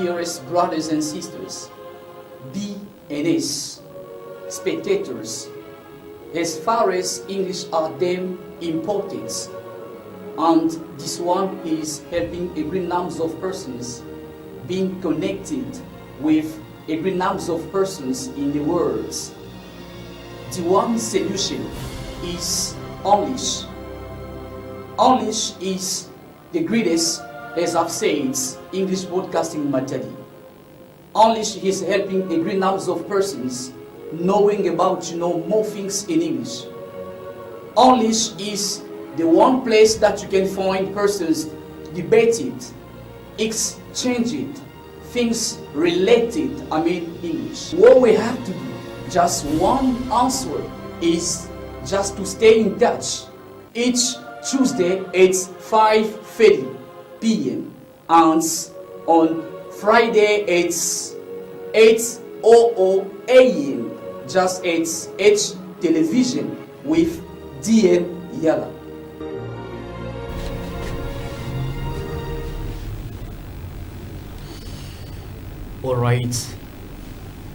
dearest brothers and sisters, BNS spectators, as far as English are damn important, and this one is helping a great number of persons being connected with a great number of persons in the world. The one solution is English. English is the greatest, as I've said, English broadcasting material. English is helping a great number of persons knowing about more things in English. English is the one place that you can find persons debated, exchanging things related, English. What we have to do, just one answer, is just to stay in touch. Each Tuesday it's 5:30 p.m. and on Friday it's 8:00 a.m. just it's H television with DM Yala. Alright,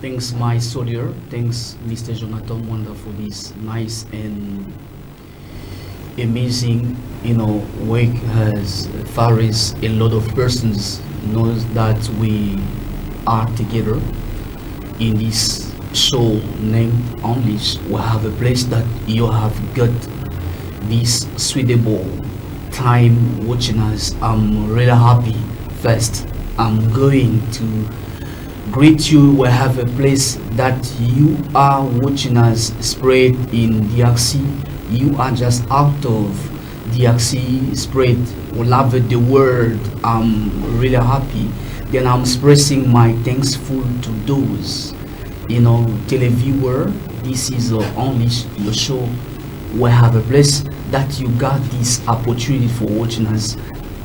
thanks my soldier, thanks Mr. Jonathan Wonder for this nice and amazing work, as far as a lot of persons knows that we are together in this show named English. We have a place that you have got this suitable time watching us. I'm really happy. First, I'm going to greet you. We have a place that you are watching us spread in DRC. You are just out of DRC, spread all over the world. I'm really happy. Then I'm expressing my thankful to those televiewer. This is English, your show. We have a place that you got this opportunity for watching us.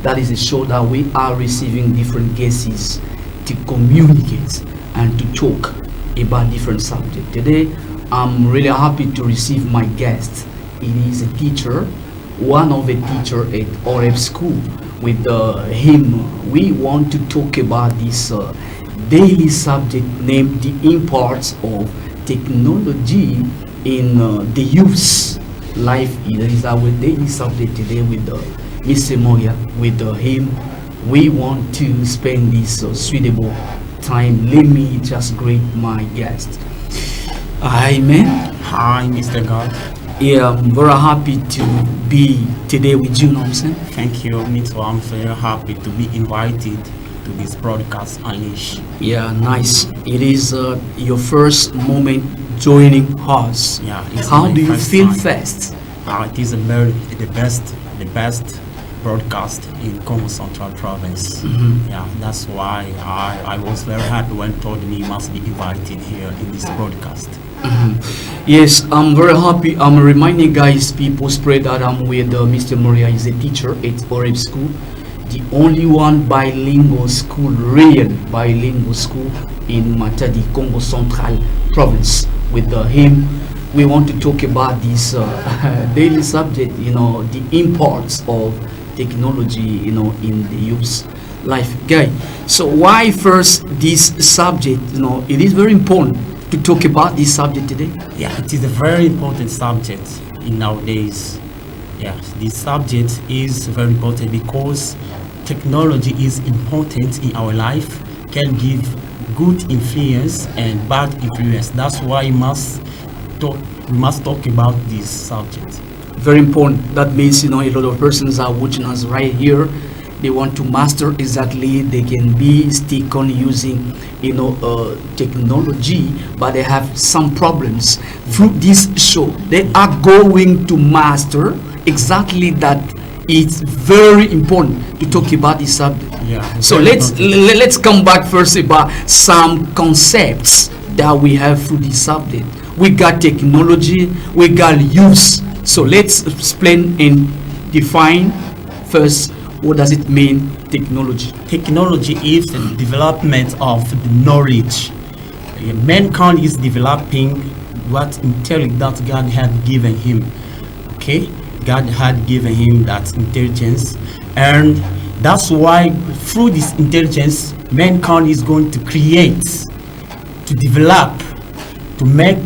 That is a show that we are receiving different guests to communicate and to talk about different subjects. Today, I'm really happy to receive my guest. It is a teacher, one of the teacher at Oreb School. With him, we want to talk about this daily subject named the import of technology in the youth's life. It is our daily subject today with Mr. Moya. With him, we want to spend this suitable time. Let me just greet my guest. Amen. Hi, Mr. God. Yeah, I'm very happy to be today with you, I'm saying? Thank you. Me too. I'm very happy to be invited to this broadcast, Unleash. Yeah, nice. It is your first moment joining us. Yeah. How do you feel first? It is the best broadcast in Congo Central Province. Mm-hmm. Yeah, that's why I was very happy when told me must be invited here in this broadcast. Mm-hmm. Yes, I'm very happy. I'm reminding people spread that I'm with Mr. Moria. Is a teacher at Oreb School, the only one bilingual school, real bilingual school in Matadi, Congo Central Province. With him, we want to talk about this daily subject, the imports of technology, in the youth's life. Guy, so why first this subject? It is very important to talk about this subject today. Yeah, it is a very important subject in nowadays. Yeah, this subject is very important because technology is important in our life, can give good influence and bad influence. That's why we must talk about this subject. Very important. That means a lot of persons are watching us right here. They want to master exactly. They can be stick on using technology, but they have some problems. Through this show, they are going to master exactly that. It's very important to talk about this subject. Yeah. So let's come back first about some concepts that we have through this subject. We got technology, we got use. So let's explain and define first, what does it mean, technology? Technology is the development of the knowledge. Mankind is developing what intelligence that God had given him. Okay, God had given him that intelligence, and that's why through this intelligence mankind is going to create, to develop, to make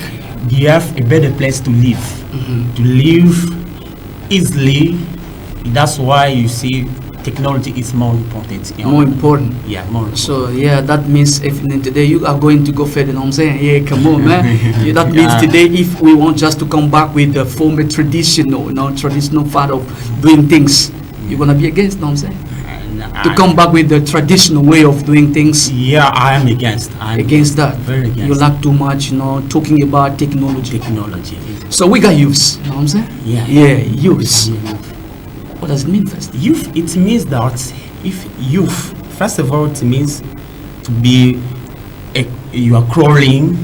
the earth a better place to live, to live easily. That's why you see technology is more important. More important. Yeah, more important. So yeah, that means if today you are going to go further, you know what I'm saying? Yeah, come on, man. Yeah, that means today if we want just to come back with the former traditional, traditional part of doing things, you're gonna be against, you know what I'm saying? To come back with the traditional way of doing things. Yeah, I am against. Against that. Very against. You like too much, talking about technology. Technology. So we got youths, you know what I'm saying? Yeah. Yeah, youths. What does it mean first? Youth, it means that if youth, first of all, it means to be, you are crawling,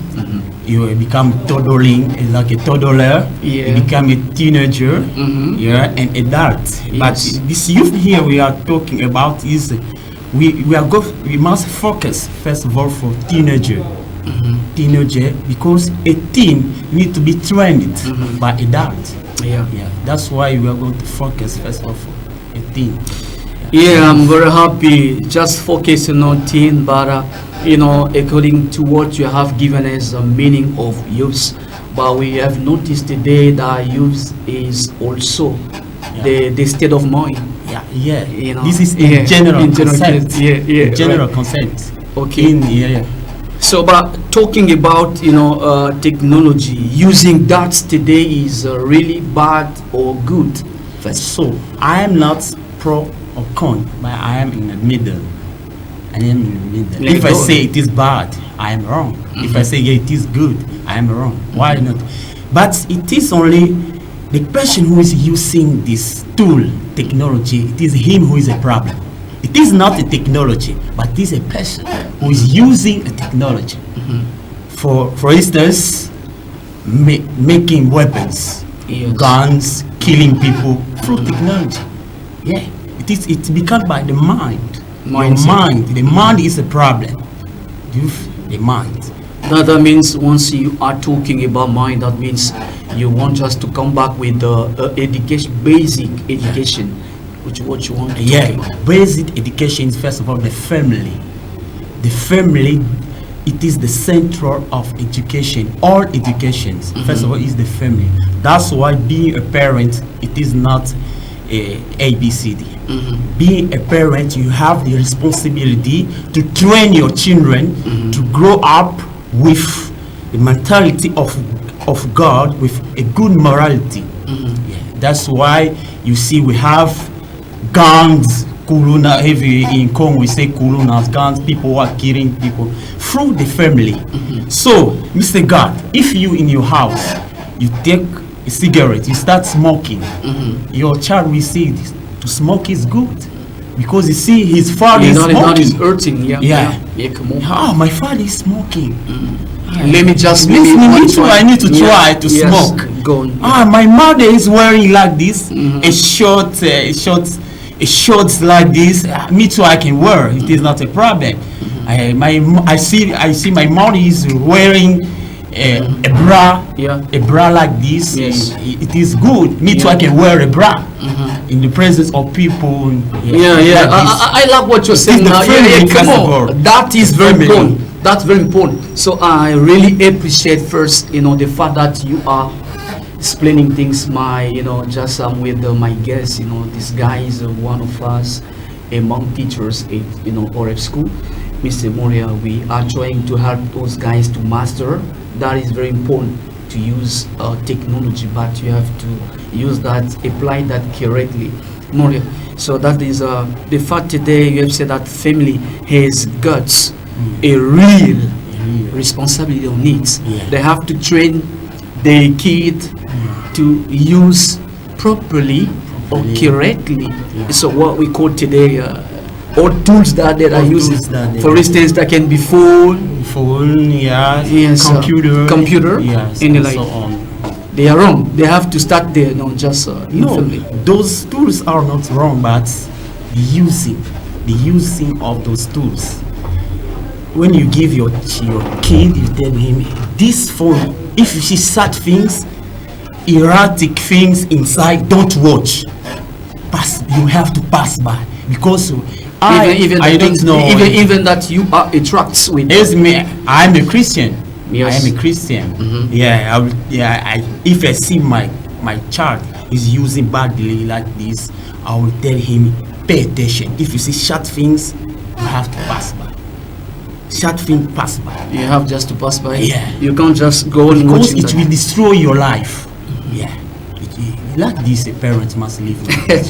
you become toddling, like a toddler, Yeah. you become a teenager, yeah, an adult. Yes. But this youth here we are talking about is, we must focus first of all for teenager. Teenager, because a teen need to be trained by adult. Yeah. Yeah, that's why we are going to focus first of all a teen. Yeah, I'm very happy. Just focusing on teen, but according to what you have given as a meaning of youth, but we have noticed today that youth is also the state of mind. Yeah. You know, This is yeah, a general in general concept. case, yeah, General right. concept. Okay. So, but talking about technology, using that today is really bad or good? First. So I am not pro or con, but I am in the middle. I am in the middle. Let If go. I say it is bad, I am wrong. If I say it is good, I am wrong. Why not? But it is only the person who is using this tool, technology, it is him who is a problem. It is not a technology, but it is a person who is using a technology. For instance, making weapons, Yes. guns, killing people through technology. Yeah, it's become by the mind. Mindset. Your mind. The mind is a problem. The mind. That means once you are talking about mind, that means you want us to come back with the education, basic education, which what you want to Yeah, talk about. basic education is first of all the family. The family, it is the center of education. All educations, first of all, is the family. That's why being a parent, it is not a ABCD. Being a parent, you have the responsibility to train your children to grow up with the mentality of God, with a good morality. Yeah, that's why you see we have guns, kuluna, heavy in Congo we say kulunas, guns, people who are killing people through the family. So, Mr. God, if you in your house, you take a cigarette, you start smoking, your child will see this. To smoke is good because you see his father is That smoking. is hurting. Yeah, come on. Oh, my father is smoking. Let me just Maybe one me too, I need to try to Yes, smoke. Go on. My mother is wearing like this, a shorts like this. Me too, I can wear. It is not a problem. I see my mother is wearing a bra, a bra like this. Yes. It is good. Me too, I can wear a bra in the presence of people. Yeah. like this. I love what you're saying the now. family, Come first of all. on. That is The very family. important. That's very important. So I really appreciate first, the fact that you are explaining things. Just with my guest. This guy is one of us among teachers at RF school, Mr. Moria. We are trying to help those guys to master. That is very important to use technology, but you have to use that, apply that correctly. Moria. So that is the fact today you have said that family has got a real responsibility on it. Yeah. They have to train their kid to use properly or correctly. So what we call today all tools that they are All using. tools that they For use. instance, that can be phone, Yes, computer, yes, and and like- so on. they are wrong. They have to start there, not just in No, family. those tools are not wrong, but the using of those tools. When you give your kid, you tell him this phone. If she search things, erratic things inside, don't watch. You have to pass by, because even I the don't things, know. even that you are attracted with. As me, I'm a Christian. Yes. I am a Christian. Mhm. If I see my child is using badly like this, I will tell him, pay attention. If you see short things, you have to pass by. Short thing, pass by. You have just to pass by. Yeah. You can't just go on Because watching it will destroy your life. Yeah. Like this, a parent must live with it.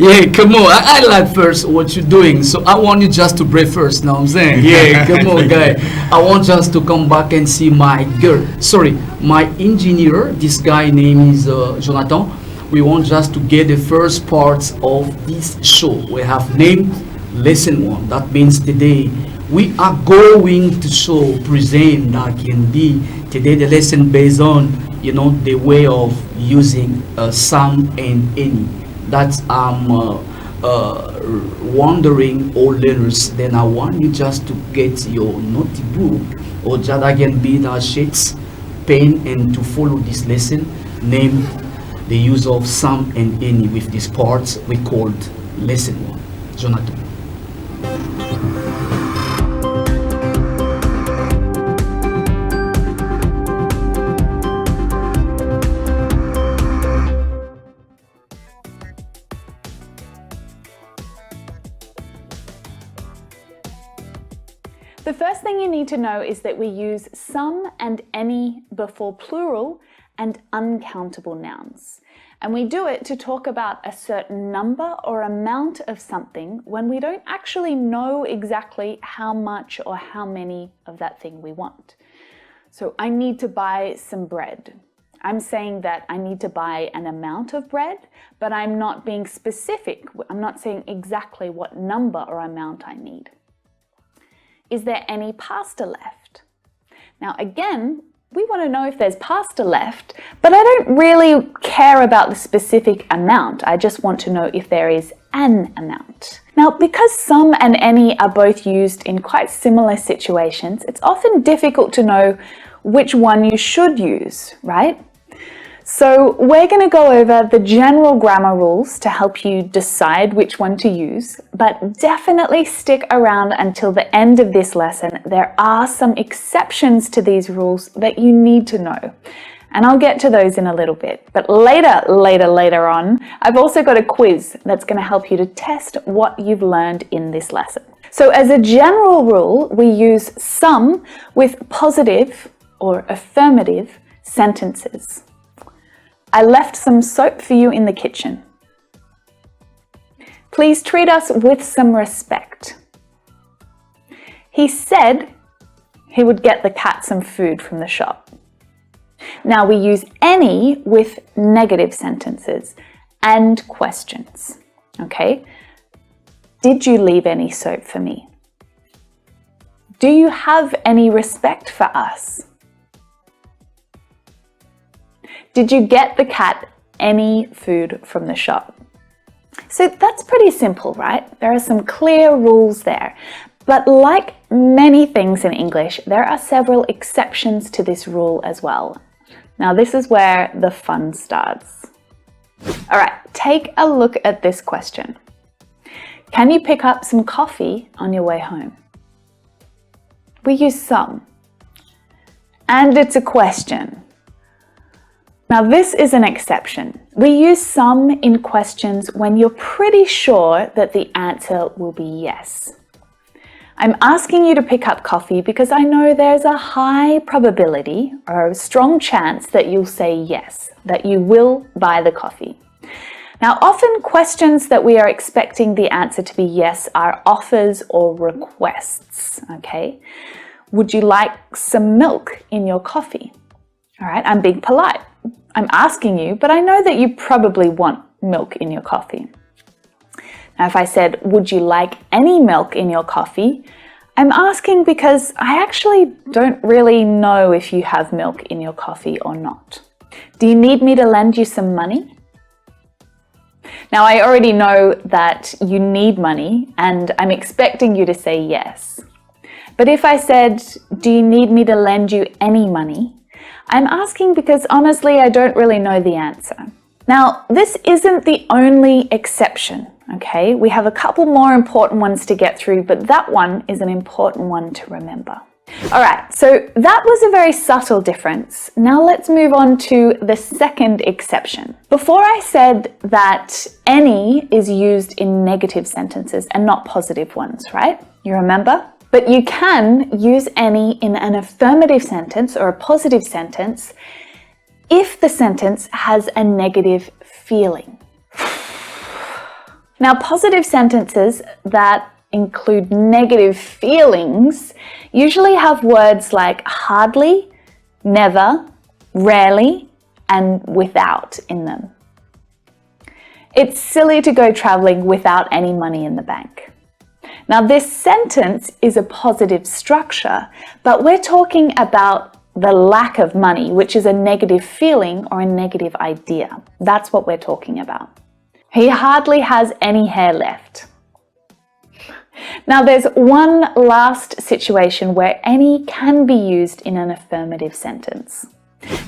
Yeah, come on. I like first what you're doing, so I want you just to break first. Now I'm saying, yeah, come on, guy. I want just to come back and see my girl. Sorry, my engineer. This guy name is Jonathan. We want just to get the first parts of this show. We have named lesson 1. That means today we are going to show present that can be today the lesson based on the way of using some and any. That's wondering all letters. Then I want you just to get your notebook or just again be the sheets, pen, and to follow this lesson named the use of some and any with these parts we called lesson 1. Jonathan. The first thing you need to know is that we use some and any before plural and uncountable nouns. And we do it to talk about a certain number or amount of something when we don't actually know exactly how much or how many of that thing we want. So I need to buy some bread. I'm saying that I need to buy an amount of bread, but I'm not being specific. I'm not saying exactly what number or amount I need. Is there any pasta left? Now again, we want to know if there's pasta left, but I don't really care about the specific amount. I just want to know if there is an amount. Now, because some and any are both used in quite similar situations, it's often difficult to know which one you should use, right? So we're going to go over the general grammar rules to help you decide which one to use, but definitely stick around until the end of this lesson. There are some exceptions to these rules that you need to know, and I'll get to those in a little bit. But later on, I've also got a quiz that's going to help you to test what you've learned in this lesson. So as a general rule, we use some with positive or affirmative sentences. I left some soap for you in the kitchen. Please treat us with some respect. He said he would get the cat some food from the shop. Now we use any with negative sentences and questions. Okay? Did you leave any soap for me? Do you have any respect for us? Did you get the cat any food from the shop? So that's pretty simple, right? There are some clear rules there. But like many things in English, there are several exceptions to this rule as well. Now this is where the fun starts. All right, take a look at this question. Can you pick up some coffee on your way home? We use some. And it's a question. Now this is an exception. We use some in questions when you're pretty sure that the answer will be yes. I'm asking you to pick up coffee because I know there's a high probability or a strong chance that you'll say yes, that you will buy the coffee. Now often questions that we are expecting the answer to be yes are offers or requests, okay? Would you like some milk in your coffee? All right, I'm being polite. I'm asking you, but I know that you probably want milk in your coffee. Now, if I said, would you like any milk in your coffee? I'm asking because I actually don't really know if you have milk in your coffee or not. Do you need me to lend you some money? Now, I already know that you need money and I'm expecting you to say yes. But if I said, do you need me to lend you any money? I'm asking because honestly, I don't really know the answer. Now, this isn't the only exception, Okay, we have a couple more important ones to get through, but that one is an important one to remember. All right, so that was a very subtle difference. Now let's move on to the second exception. Before I said that any is used in negative sentences and not positive ones, right? You remember? But you can use any in an affirmative sentence or a positive sentence if the sentence has a negative feeling. Now, positive sentences that include negative feelings usually have words like hardly, never, rarely, and without in them. It's silly to go traveling without any money in the bank. Now, this sentence is a positive structure, but we're talking about the lack of money, which is a negative feeling or a negative idea. That's what we're talking about. He hardly has any hair left. Now, there's one last situation where any can be used in an affirmative sentence.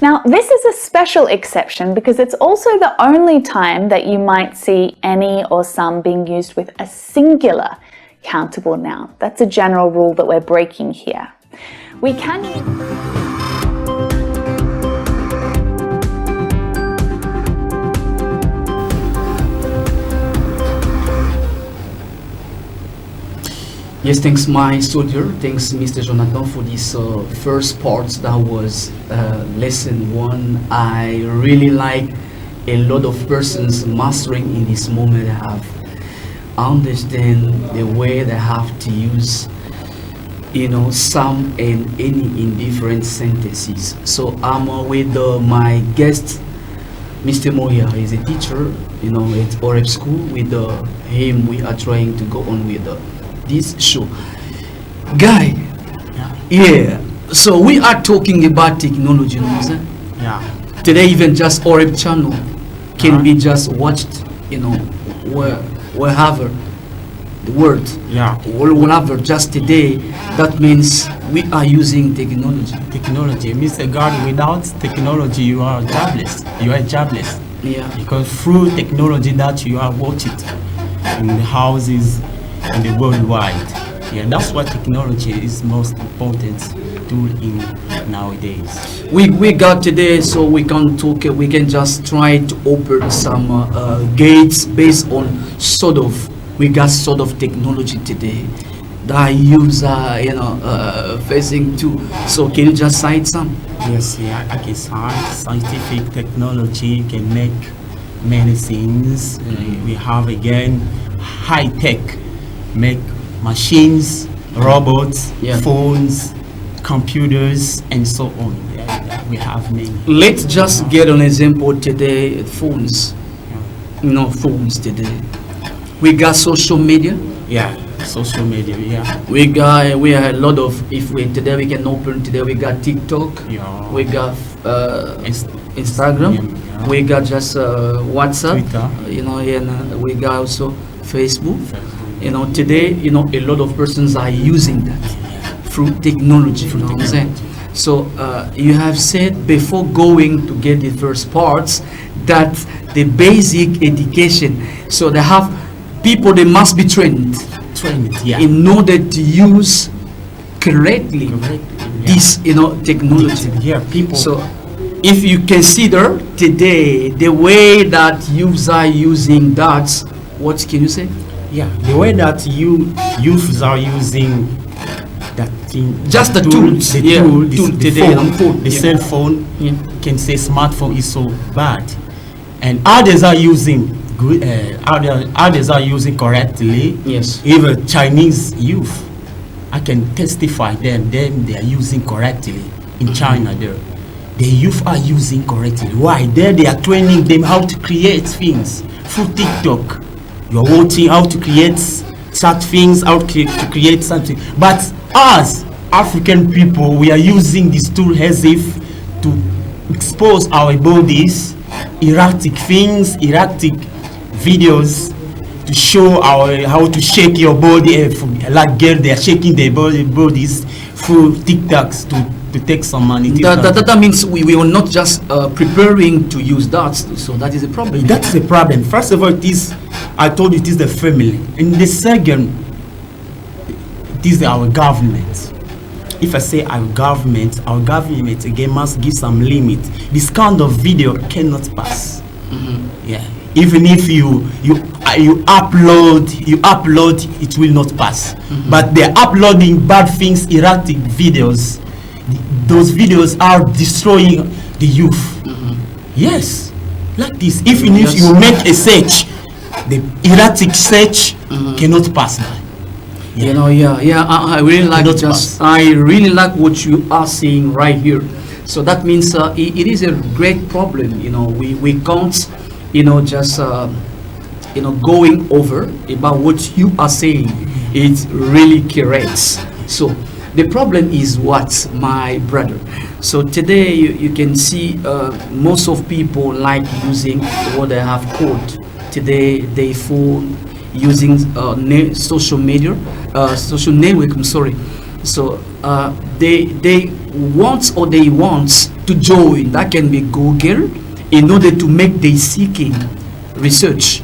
Now, this is a special exception because it's also the only time that you might see any or some being used with a singular countable noun. That's a general rule that we're breaking here. We can Yes, thanks my soldier, thanks Mr. Jonathan for this first part. That was lesson 1. I really like a lot of persons mastering in this moment have understand the way they have to use some and any in different sentences. So I'm with my guest Mr. Moya. Is a teacher at Oreb School. With him we are trying to go on with this show. Guy, yeah, so we are talking about technology, Yeah. Today even just Oreb channel can be just watched, wherever the world, wherever just today. That means we are using technology. Technology, Mr. God, without technology you are jobless. You are jobless. Yeah. Because through technology that you are watching in the houses in the worldwide. Yeah, that's what technology is most important tool in nowadays. We got today, so we can talk. We can just try to open some gates based on we got technology today that use facing to. So can you just cite some? Yes, yeah, I can cite scientific technology can make many things. We have again high tech, make machines, robots, phones, computers, and so on. We have many. Let's just get an example today. Phones, phones today. We got social media. Yeah, social media. Yeah. We are a lot of. If we today we can open today. We got TikTok. Yeah. We got Instagram. Yeah. We got just WhatsApp. Twitter. And we got also Facebook. Today, a lot of persons are using that through technology. You know what I'm saying? So you have said before going to get the first parts that the basic education. So they have people. They must be trained in order to use correctly this technology. Yeah, people. So if you consider today the way that youths are using that, what can you say? Yeah, the way that youths are using that thing, just the tools, the cell phone, can say smartphone is so bad, and others are using good. Others are using correctly. Yes. Even Chinese youth, I can testify them they are using correctly in China. There, the youth are using correctly. Why? There they are training them how to create things through TikTok. You are watching how to create such things, how to create something. But us, African people, we are using this tool as if to expose our bodies, erratic things, erratic videos, to show how to shake your body. Like girls, they are shaking their bodies through TikToks to to take some money. It is That means we are not just preparing to use that, so that is a problem. That's the problem. First of all, it is, I told you, it is the family. And the second, it is our government. If I say our government again must give some limit. This kind of video cannot pass. Yeah. Even if you upload, it will not pass. But they're uploading bad things, erratic videos. Those videos are destroying the youth. Yes, like this. If you make a search, the erratic search cannot pass by. You know, I really like I really like what you are saying right here. So that means it is a great problem. You know, we can't, just going over about what you are saying. It's really correct. So the problem is what, my brother? So today you can see most of people like using what they have called today they phone using social media, social network. I'm sorry. So they want to join. That can be Google in order to make their seeking research.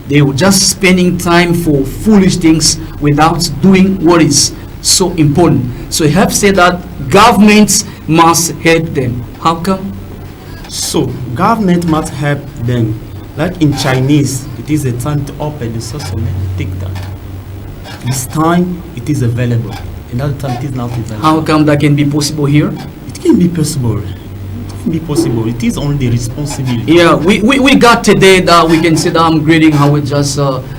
They were just spending time for foolish things without doing what is so important. So you have said that governments must help them. How come? So government must help them. Like in Chinese, it is a time to open the social media, TikTok. This time it is available. Another time it is not available. How come that can be possible here? It can be possible. It can be possible. It is only the responsibility. Yeah, we got today that we can sit down greeting how we just Governor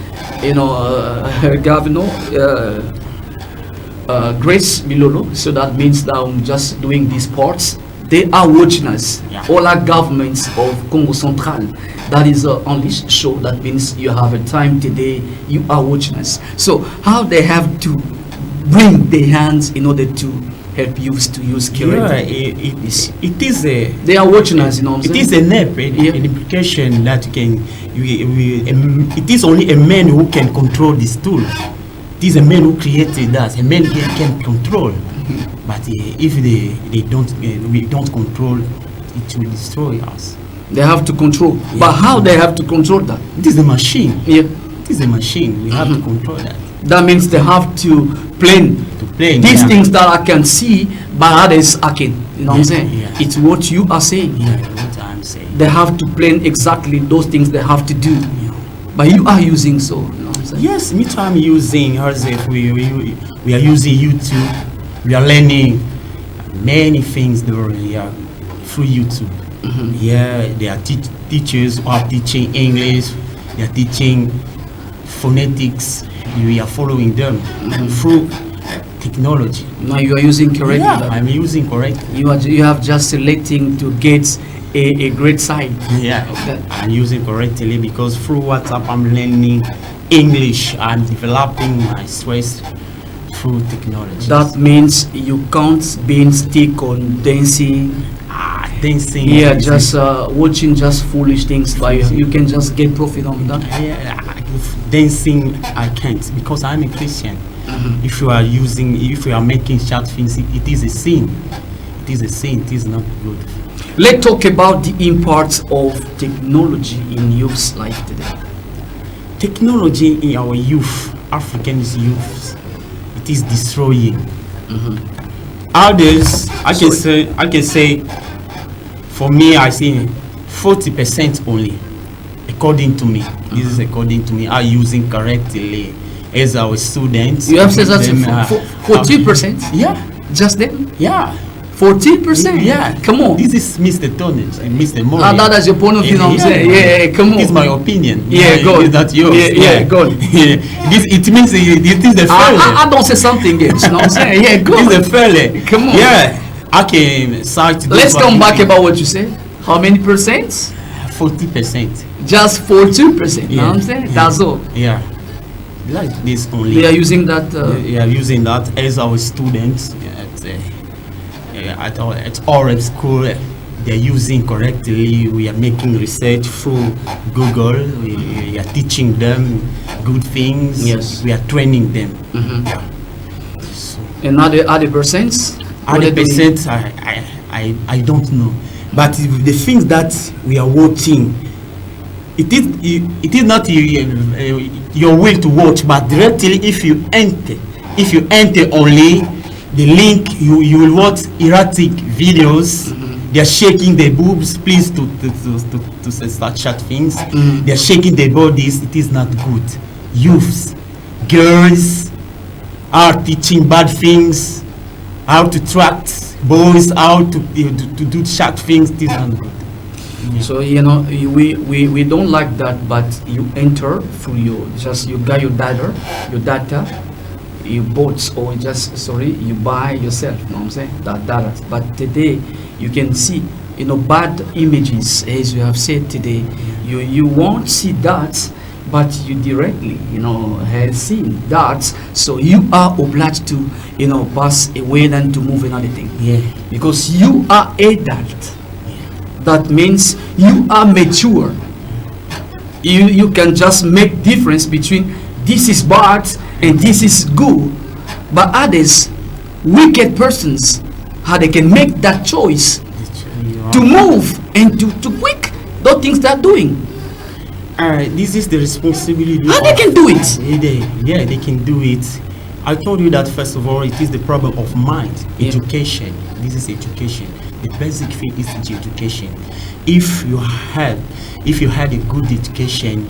Grace Milolo. So that means that I'm just doing these parts. They are watching us. Yeah. All our governments of Congo Central. That is only show. That means you have a time today. You are watching us. So how they have to bring their hands in order to help you to use correctly. It is a. They are watching us. You know what I'm saying? It is an implication that you can. It is only a man who can control this tool. It is a man who created that. A man can control. But if we don't control, it will destroy us. They have to control. Yeah. But how they have to control that? It is a machine. Yeah. It is a machine. We have to control that. That means they have to plan these things that I can see, but others I can. You know what I'm saying? Yeah. It's what you are saying. Yeah, what I'm saying. They have to plan exactly those things they have to do. Yeah. But you are using so. You know what I'm saying? Yes, me too. I'm using. We are using YouTube. We are learning many things through YouTube. Yeah, there are teachers who are teaching English. They are teaching phonetics. We are following them through technology. Now you are using correctly. Yeah, I'm using correctly. You have just selecting to get a great side. Yeah, okay. I'm using correctly because through WhatsApp I'm learning English. I'm developing my stress through technology. That means you can't be stick on dancing. Dancing. Yeah, just watching just foolish things, but you can just get profit on that. Yeah, dancing I can't because I'm a Christian. If you are making short things, it is a sin. It is a sin. It is not good. Let's talk about the impact of technology in youth's life today. Technology in our youth, African youth, it is destroying. Others, I can say, for me, I see 40% only, according to me. This is according to me, are using correctly as our students. You have said that 40%? Yeah. Just them? Yeah. 40%? Yeah. Come on. This is Mr. Tonnage and Mr. Mori. That's your point of view, I'm saying. Yeah, come on. It's my opinion. Yeah, go on. Is that yours? Yeah, go on. It means it is the failure. I don't say something else, you know what I'm saying? Yeah, go on. It's the failure. Come on. Yeah. I can start. Let's come back about what you said. How many percent? 40%. Just 42%, you know what I'm saying? Yeah. That's all. Yeah. Like this only. They are using that. They are using that as our students at our school. They are using correctly. We are making research through Google. We are teaching them good things. Yes. We are training them. And other percents? 100%, I don't know. But the things that we are watching, it is not your will to watch, but directly if you enter only the link, you will watch erratic videos. They are shaking their boobs, please to say such things. They are shaking their bodies. It is not good. Youths, girls are teaching bad things, how to attract boys, how to do short things. It is not good. So we don't like that, but you enter through you got your data, you bought or you buy yourself. You know what I'm saying? That data. But today you can see bad images, as you have said today. You won't see that, but you directly have seen that. So you are obliged to pass away than to move another thing. Yeah. Because you are adult. That means you are mature. You can just make difference between this is bad and this is good. But others, wicked persons, how they can make that choice to move and to quit those things they're doing. This is the responsibility. How they can do it? They can do it. I told you that first of all, it is the problem of mind, education. This is education. The basic thing is education. If you had a good education,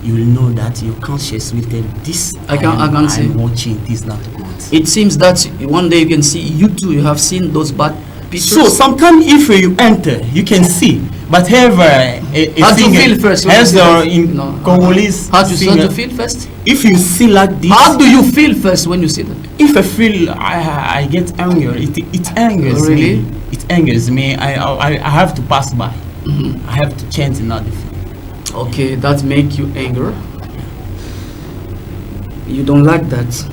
you will know that your conscience will tell this. I can say watching this not good. It seems that one day you can see you have seen those bad pictures. So sometimes if you enter, you can see. But have how do you feel first? As in Congolese. How do you feel first? If you see like this. How do you feel first when you see that? If I feel I get anger, it angers really? me. It angers me. I have to pass by. I have to change another thing. Okay, that make you anger. You don't like that.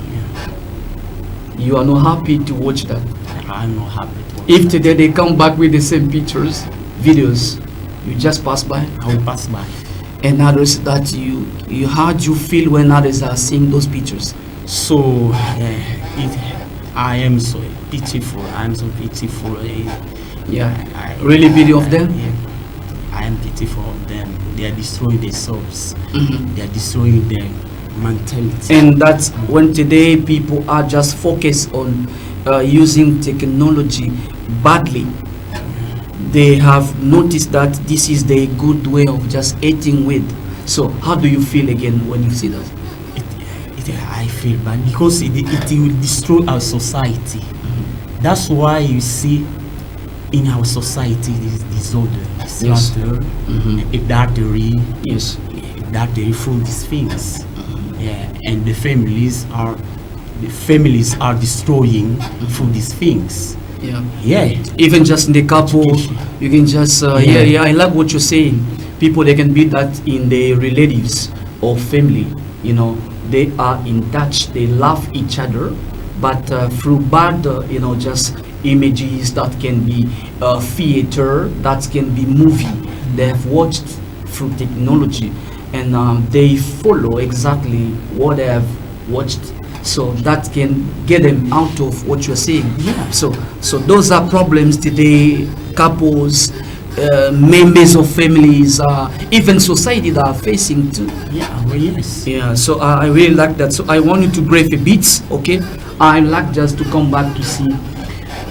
You are not happy to watch that. I'm not happy to watch If that. today they come back with the same pictures, videos, you just pass by. I will pass by. And others that how do you feel when others are seeing those pictures? So I am so pitiful. I'm so pitiful. Really pity of them. I am pitiful of them. They are destroying their souls. They are destroying their mentality. And that's when today people are just focused on using technology badly. They have noticed that this is the good way of just eating with. So how do you feel again when you see that? I feel bad because it will destroy our society. That's why you see in our society this disorder, disaster, adultery, adultery from these things. And the families are destroying through these things. Even just in the couple, you can just I like what you're saying. People, they can be that in their relatives or family, they are in touch, they love each other, but through bad just images that can be theater, that can be movie they have watched through technology, and they follow exactly what they have watched. So that can get them out of what you're saying. So those are problems today. Couples, members of families, even society that are facing too. So I really like that. So I want you to brief a bit, okay? I like just to come back to see.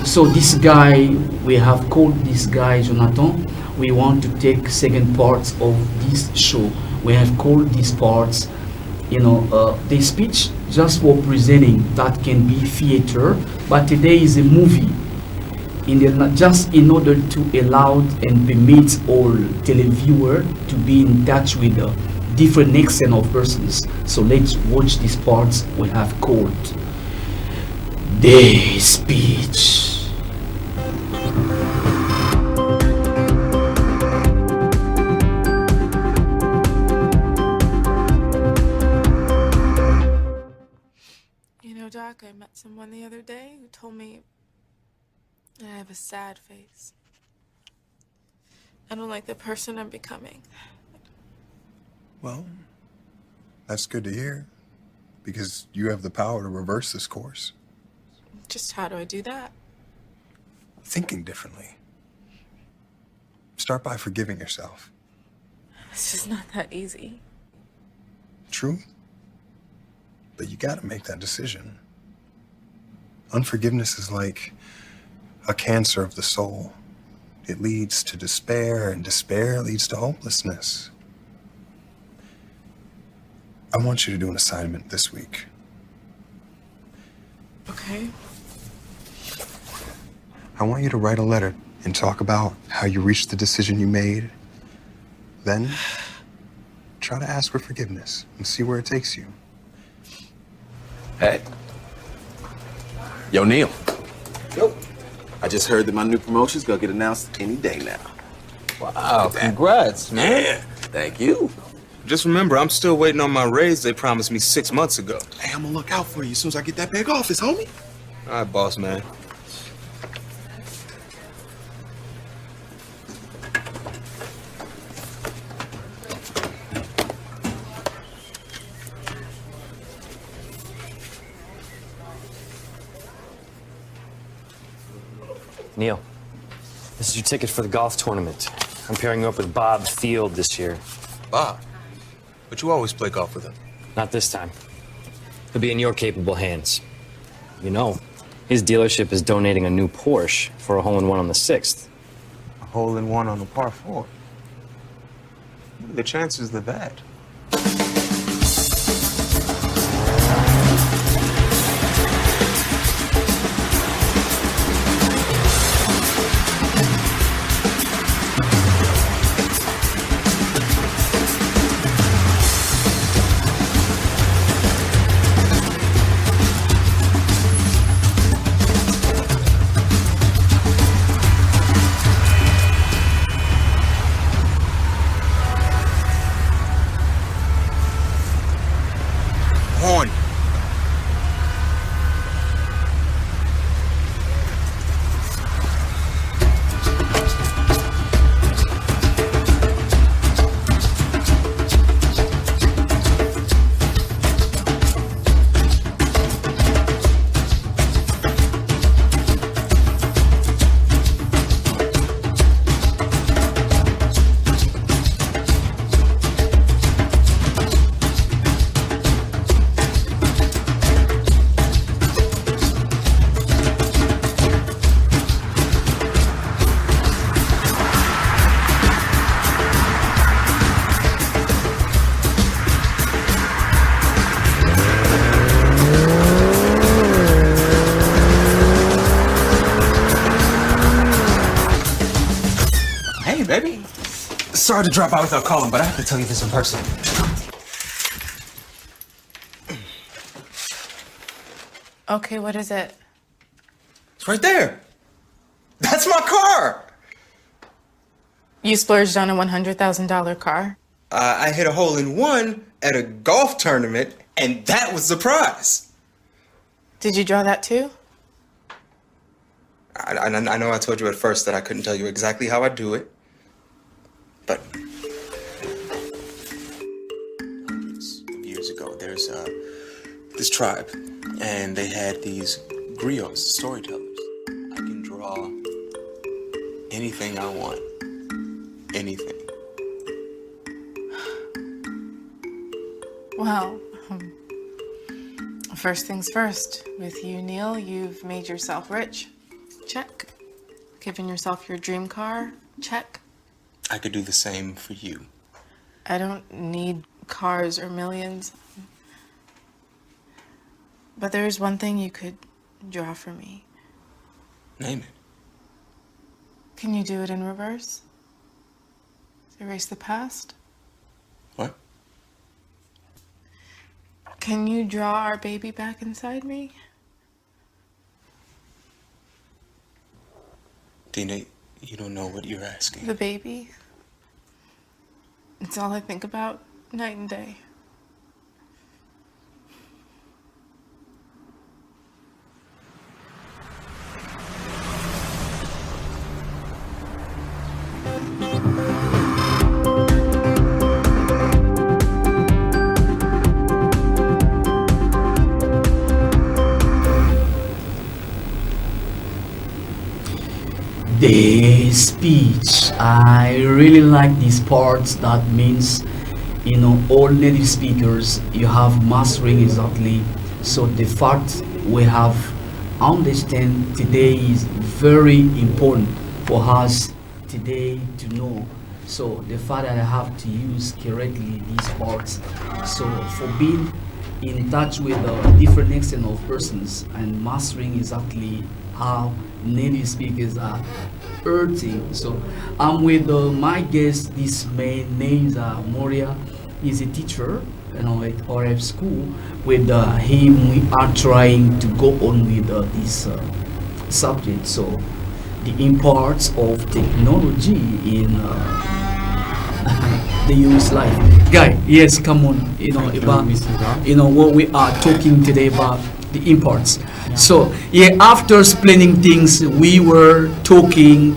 So this guy, we have called this guy Jonathan. We want to take second part of this show. We have called these parts, the speech just for presenting that can be theater, but today is a movie. Just in order to allow and permit all televiewer to be in touch with the different extent of persons. So let's watch these parts we have called the speech. Doc, I met someone the other day who told me I have a sad face. I don't like the person I'm becoming. Well, that's good to hear, because you have the power to reverse this course. Just how do I do that? thinking differently. Start by forgiving yourself. It's just not that easy. True. But you gotta make that decision. Unforgiveness is like a cancer of the soul. It leads to despair, and despair leads to hopelessness. I want you to do an assignment this week. Okay. I want you to write a letter and talk about how you reached the decision you made. Then, try to ask for forgiveness and see where it takes you. Hey. Yo, Neil. Yo. I just heard that my new promotion's gonna get announced any day now. Wow, congrats, man. Yeah, thank you. Just remember, I'm still waiting on my raise they promised me 6 months ago. Hey, I'm gonna look out for you as soon as I get that big office, homie. All right, boss man. Neil, this is your ticket for the golf tournament. I'm pairing you up with Bob Field this year. Bob, but you always play golf with him. Not this time. He'll be in your capable hands. You know, his dealership is donating a new Porsche for a hole-in-one on the 6th. A hole-in-one on a par 4. What are the chances of that? On. Hey, baby. Sorry to drop out without calling, but I have to tell you this in person. Okay, what is it? It's right there. That's my car. You splurged on a $100,000 car? I hit a hole-in-one at a golf tournament, and that was the prize. Did you draw that too? I know I told you at first that I couldn't tell you exactly how I do it, but years ago, there's this tribe, and they had these griots, storytellers. I can draw anything I want, anything. Well, first things first. With you, Neil, you've made yourself rich. Check. Given yourself your dream car. Check. I could do the same for you. I don't need cars or millions. But there's one thing you could draw for me. Name it. Can you do it in reverse? Erase the past? What? Can you draw our baby back inside me? Dina, you don't know what you're asking. The baby? It's all I think about night and day. the speech. I really like this part. That means, all native speakers, you have mastering exactly. So the fact we have understand today is very important for us today to know. So the fact that I have to use correctly these parts. So for being in touch with different extent of persons and mastering exactly how native speakers are hurting. So I'm with my guest. This man names Moria. He's a teacher, at RF school. With him, we are trying to go on with this subject. So the imports of technology in the youth life. Guy, yes, come on. About what we are talking today about the imports. Yeah. So after explaining things, we were talking.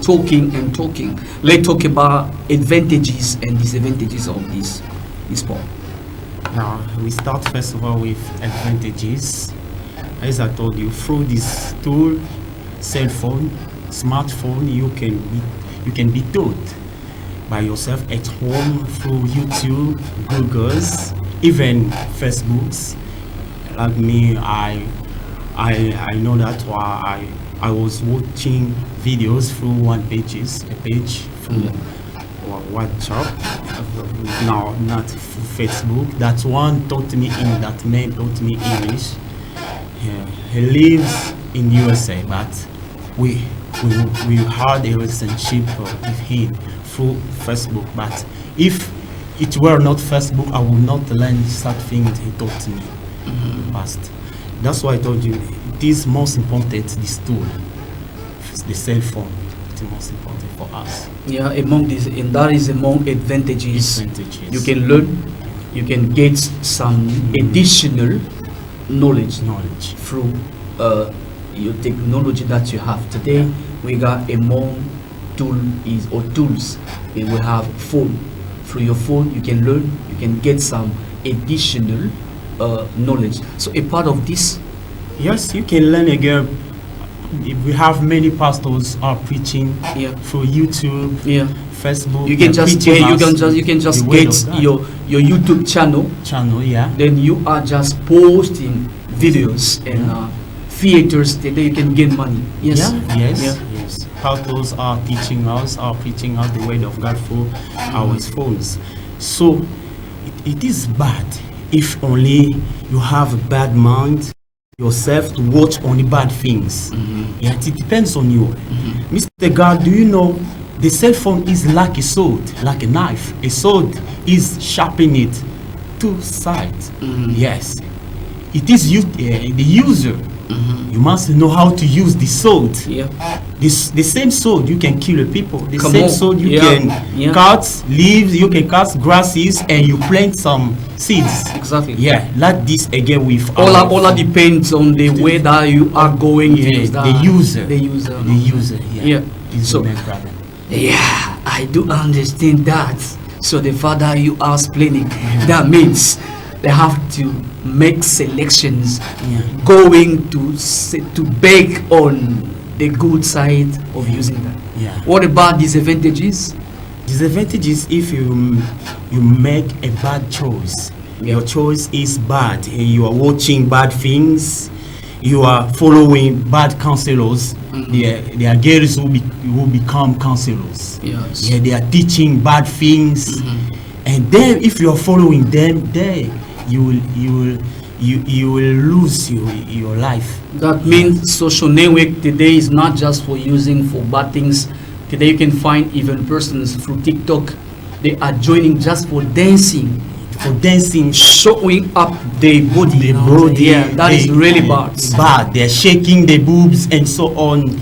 Let's talk about advantages and disadvantages of this sport. Now we start first of all with advantages. As I told you, through this tool, cell phone, smartphone, you can be taught by yourself at home through YouTube, Googles, even Facebooks. Like me, I know that why I was watching videos through a page through WhatsApp. No, not through Facebook. That one that man taught me English. He lives in USA, but we had a relationship with him through Facebook. But if it were not Facebook, I would not learn something he taught me in the past. That's why I told you it is most important, this tool, the cell phone. It's most important for us. Yeah, among these, and that is among advantages. You can learn, you can get some additional knowledge through your technology that you have today. We got among tools. We have phone. Through your phone, you can learn, you can get some additional knowledge. So a part of this. Yes, you can learn again. We have many pastors are preaching through YouTube, Facebook. You can just get your YouTube channel. Then you are just posting videos and theaters. Today you can get money. Yes. Yes. Pastors are teaching us, preaching us the word of God through our phones. So it is bad if only you have a bad mind yourself to watch only bad things. It depends on you. Mr. God, do you know the cell phone is like a sword, like a knife. A sword is sharpening it two sides. Yes, it is the user. You must know how to use the sword. The same sword you can kill people. The same sword you can cut leaves, you can cut grasses, and you plant some seeds. Exactly. Like this again with all that depends on the way that you are going. The user. So I do understand that. So the father you are explaining, that means they have to make selections, going to bake on the good side of using that. What about disadvantages? Disadvantages if you make a bad choice. Your choice is bad. You are watching bad things. You are following bad counselors. There are girls who become counselors. They are teaching bad things, and then if you are following them, you will lose your life. That means social network today is not just for using for bad things. Today you can find even persons through TikTok. They are joining just for dancing. Showing up their body. That is really bad. They're shaking their boobs and so on.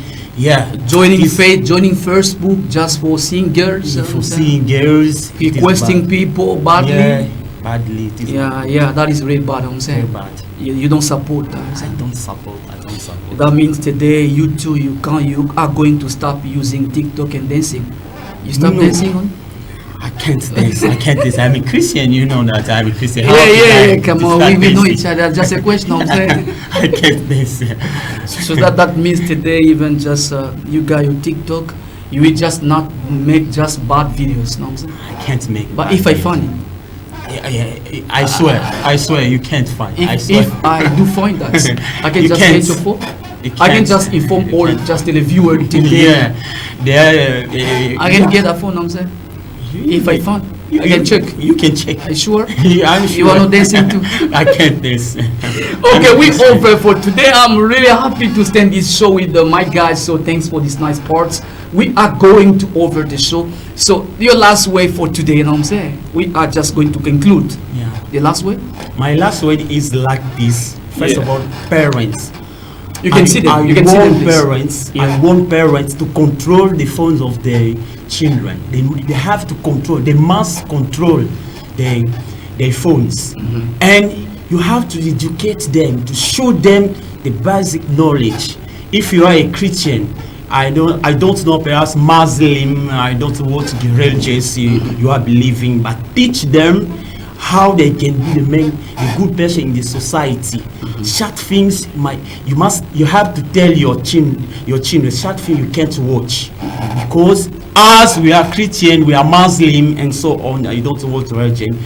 Joining Facebook just for seeing girls. Requesting people badly. That is really bad. I'm saying. Very bad. You don't support that. I don't support. That means today you are going to stop using TikTok and dancing. You stop dancing on? I can't dance. I'm a Christian. You know that I'm a Christian. Come on, we know each other. Just a question. I'm saying. I can't dance. So that means today even just you got your TikTok You will just not make just bad videos, know what I'm saying? I can't make. But bad if I videos. find it, I swear, you can't find. I if, swear. if I do find that, I can You just can't. get your phone. You I can can't. just inform all, can't. just tell the viewer today. Yeah, I can get a phone, know what I'm saying? If I find, I can check. You can check. Are you sure? Yeah, I'm sure. You wanna dancing too? I can't dance. Okay, we over for today. I'm really happy to stand this show with my guys. So thanks for this nice parts. We are going to over the show. So your last word for today, you know what I'm saying? We are just going to conclude. Yeah. The last word? My last word is like this. First Yeah. of all, parents. You can see them. You can see them, please. I want parents to control the phones of their children. They have to control. They must control their phones, and you have to educate them to show them the basic knowledge. If you are a Christian, I don't know, perhaps Muslim, I don't know what the religious you are believing, but teach them how they can be a good person in the society. Short things you have to tell your children short things you can't watch, because as we are Christian, we are Muslim and so on, I don't know what religion,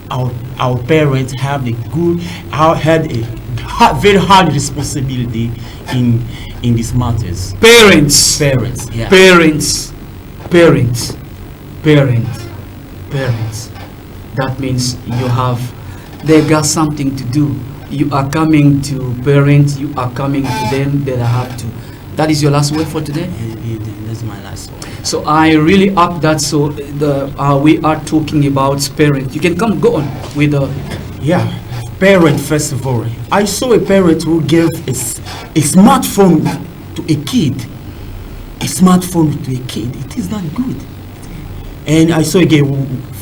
our parents have had a very hard responsibility in these matters. Parents. Yeah. Parents. That means they got something to do. You are coming to parents, you are coming to them, that I have to. That is your last word for today? That's my last word. So I really hope that we are talking about parents. You can go on with Yeah, parent first of all. I saw a parent who gave a smartphone to a kid. A smartphone to a kid. It is not good. And I saw again,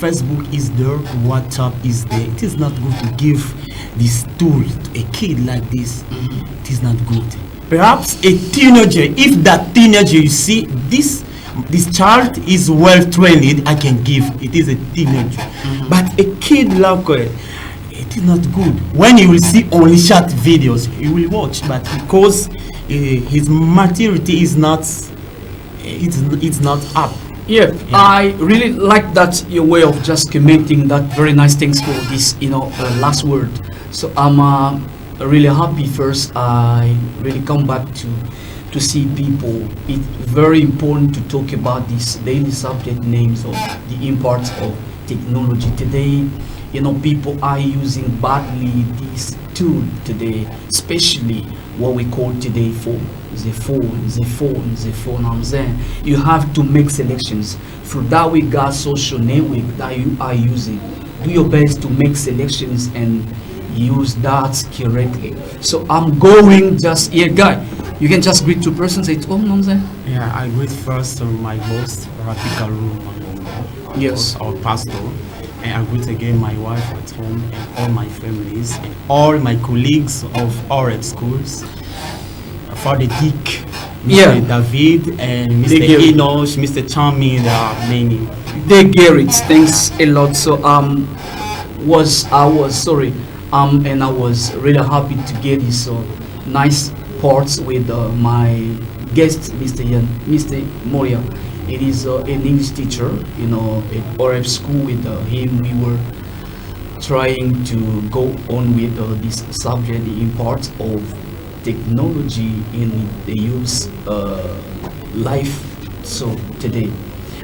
Facebook is there, WhatsApp is there. It is not good to give this tool to a kid like this. It is not good. Perhaps a teenager, if that teenager, you see, this child is well trained, I can give. It is a teenager. But a kid like it is not good. When you will see only short videos, you will watch. But because his maturity is not, it's not up. Yeah, I really like that your way of just commenting that. Very nice. Thanks for this, last word. So I'm really happy. First, I really come back to see people. It's very important to talk about this daily subject names of the imports of technology today. People are using badly this tool today, especially what we call today the phone. I'm saying you have to make selections. For that, we got social network that you are using. Do your best to make selections and use that correctly. So I'm going just here, guy. You can just greet two persons. Say, oh, no, I'm saying. Yeah, I greet first my host, Rafika Ru, Yes, our pastor. And I greet again my wife at home and all my families and all my colleagues of our schools. Father Dick, Mr. David, and Mr. Enosh, Mr. Chami, there are many. They get it. Thanks a lot. So and I was really happy to get this nice parts with my guest, Mr. Moria. It is an English teacher, at RF school. With him, we were trying to go on with this subject, the import of technology in the youth life. So today,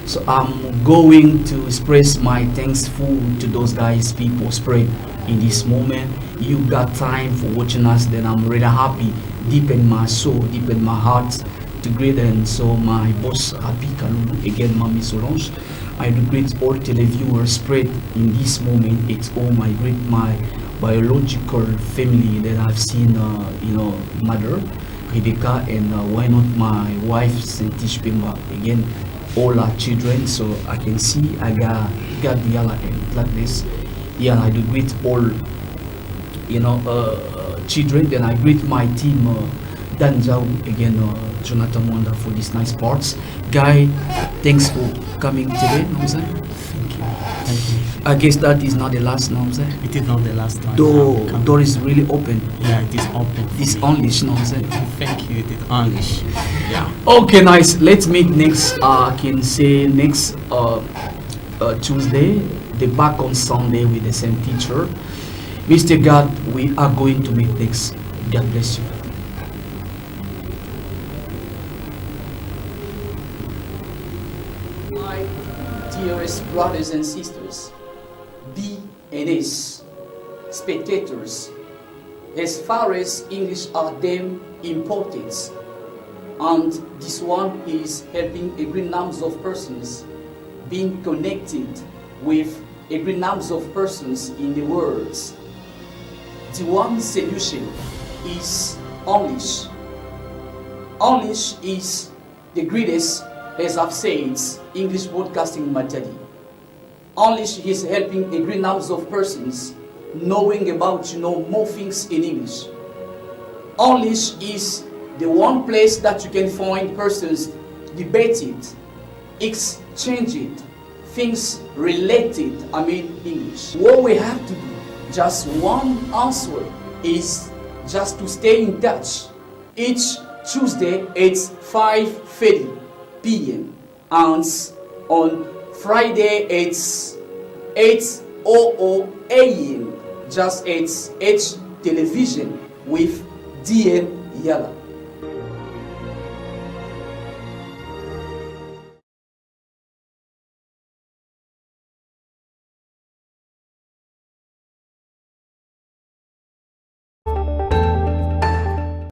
so I'm going to express my thankful to those guys, people spread in this moment. You got time for watching us, then I'm really happy, deep in my soul, deep in my heart, to greet. And so my boss Happy Kalulu, again Mami Solange, I do greet all televiewers spread in this moment. It's home. I greet my biological family that I've seen, mother Rebecca, and why not my wife Sentish Pemba, again all our children. So I can see I got Diala and like this. Yeah, I do greet all children. Then I greet my team, Danjau, again Jonathan Wanda, for these nice parts. Guy, thanks for coming today. Thank you. Thank you. I guess that is not the last nonsense. It is not the last time. Door is really open. Yeah, it is open. for This me. English nonsense. Thank you. It is English. Yeah. Okay, nice. Let's meet next. I can say next Tuesday. The back on Sunday with the same teacher. Mr. God, we are going to meet next. God bless you. My dearest brothers and sisters, BNS spectators, as far as English are them important, and this one is helping a great number of persons being connected with a great number of persons in the world. The one solution is English. English is the greatest, as I've said, English broadcasting material. English is helping a great number of persons knowing about more things in English. English is the one place that you can find persons debated, exchanging things related, English. What we have to do, just one answer, is just to stay in touch. Each Tuesday it's 5:30 p.m. and on Friday it's 8:00 a.m. Just it's H television with DM Yala.